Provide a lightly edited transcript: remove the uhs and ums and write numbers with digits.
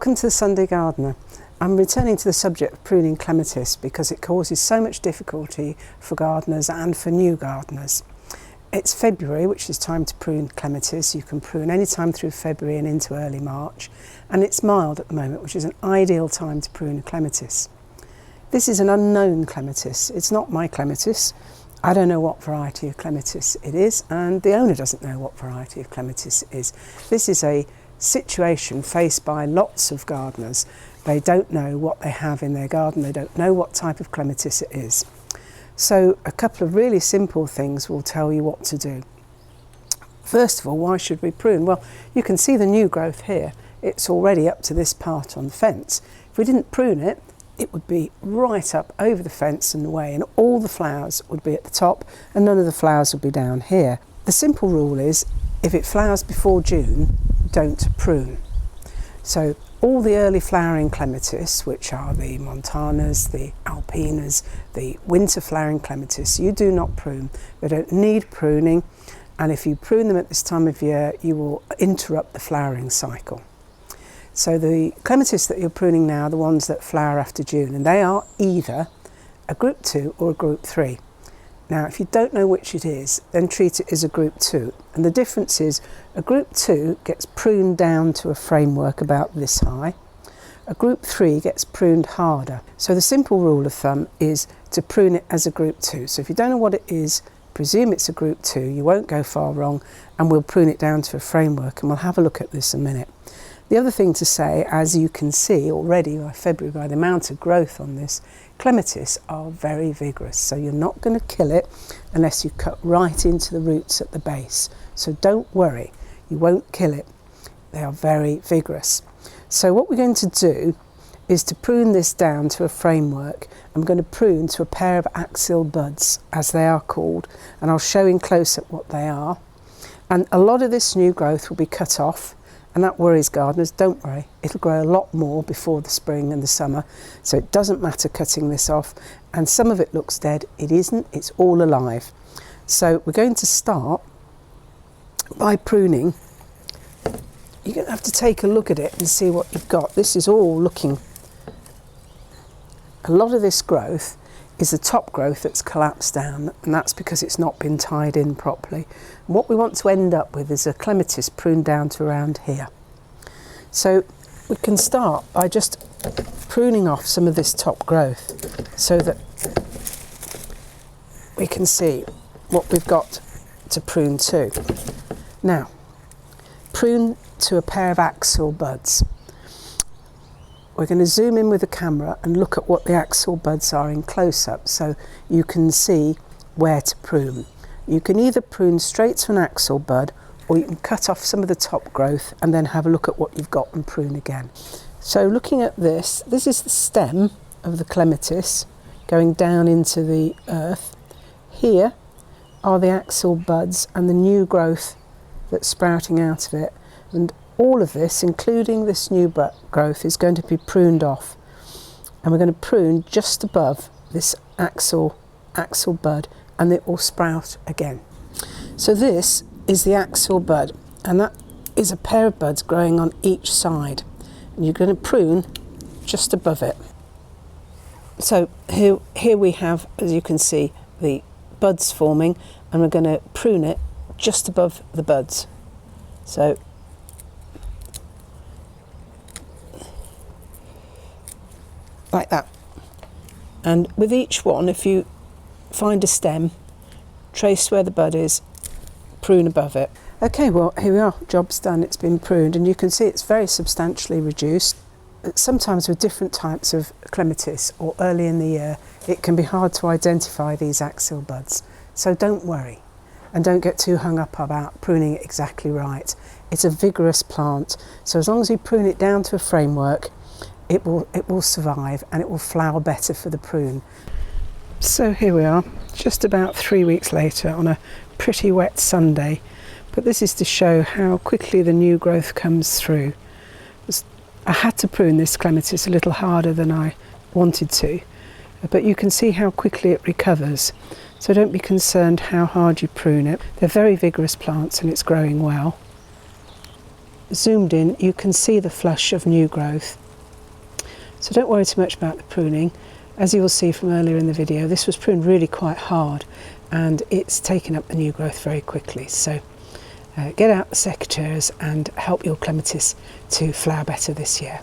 Welcome to the Sunday Gardener. I'm returning to the subject of pruning clematis because it causes so much difficulty for gardeners and for new gardeners. It's February, which is time to prune clematis. You can prune any time through February and into early March, and it's mild at the moment, which is an ideal time to prune a clematis. This is an unknown clematis. It's not my clematis. I don't know what variety of clematis it is, and the owner doesn't know what variety of clematis it is. This is a situation faced by lots of gardeners. They don't know what they have in their garden. They don't know what type of clematis it is. So a couple of really simple things will tell you what to do. First of all, why should we prune? Well, you can see the new growth here. It's already up to this part on the fence. If we didn't prune it, it would be right up over the fence and away, and all the flowers would be at the top and none of the flowers would be down here. The simple rule is, if it flowers before June, don't prune. So all the early flowering clematis, which are the montanas, the alpinas, the winter flowering clematis, you do not prune. They don't need pruning, and if you prune them at this time of year, you will interrupt the flowering cycle. So the clematis that you're pruning now are the ones that flower after June, and they are either a group 2 or a group 3. Now, if you don't know which it is, then treat it as a group 2. And the difference is a group 2 gets pruned down to a framework about this high. A group 3 gets pruned harder. So the simple rule of thumb is to prune it as a group 2. So if you don't know what it is, presume it's a group 2. You won't go far wrong, and we'll prune it down to a framework, and we'll have a look at this in a minute. The other thing to say, as you can see already by February, by the amount of growth on this, clematis are very vigorous. So you're not going to kill it unless you cut right into the roots at the base. So don't worry, you won't kill it. They are very vigorous. So what we're going to do is to prune this down to a framework. I'm going to prune to a pair of axial buds, as they are called, and I'll show in close up what they are. And a lot of this new growth will be cut off, and that worries gardeners. Don't worry, it'll grow a lot more before the spring and the summer, so it doesn't matter cutting this off. And some of it looks dead. It isn't, it's all alive. So we're going to start by pruning. You're going to have to take a look at it and see what you've got. This is all looking, a lot of this growth is the top growth that's collapsed down, and that's because it's not been tied in properly. And what we want to end up with is a clematis pruned down to around here. So we can start by just pruning off some of this top growth so that we can see what we've got to prune to. Now, prune to a pair of axial buds. We're going to zoom in with the camera and look at what the axial buds are in close-up so you can see where to prune. You can either prune straight to an axial bud, or you can cut off some of the top growth and then have a look at what you've got and prune again. So looking at this, this is the stem of the clematis going down into the earth. Here are the axial buds and the new growth that's sprouting out of it, and all of this, including this new growth, is going to be pruned off, and we're going to prune just above this axial bud, and it will sprout again. So this is the axial bud, and that is a pair of buds growing on each side, and you're going to prune just above it. So here we have, as you can see, the buds forming, and we're going to prune it just above the buds. So like that. And with each one, if you find a stem, trace where the bud is, prune above it. Okay, well, here we are, job's done, it's been pruned, and you can see it's very substantially reduced. Sometimes with different types of clematis or early in the year, it can be hard to identify these axial buds. So don't worry, and don't get too hung up about pruning it exactly right. It's a vigorous plant, so as long as you prune it down to a framework, it will survive, and it will flower better for the prune. So here we are, just about 3 weeks later on a pretty wet Sunday, but this is to show how quickly the new growth comes through. I had to prune this clematis a little harder than I wanted to, but you can see how quickly it recovers. So don't be concerned how hard you prune it. They're very vigorous plants and it's growing well. zoomed in, you can see the flush of new growth. So don't worry too much about the pruning. As you will see from earlier in the video, this was pruned really quite hard and it's taken up the new growth very quickly. So get out the secateurs and help your clematis to flower better this year.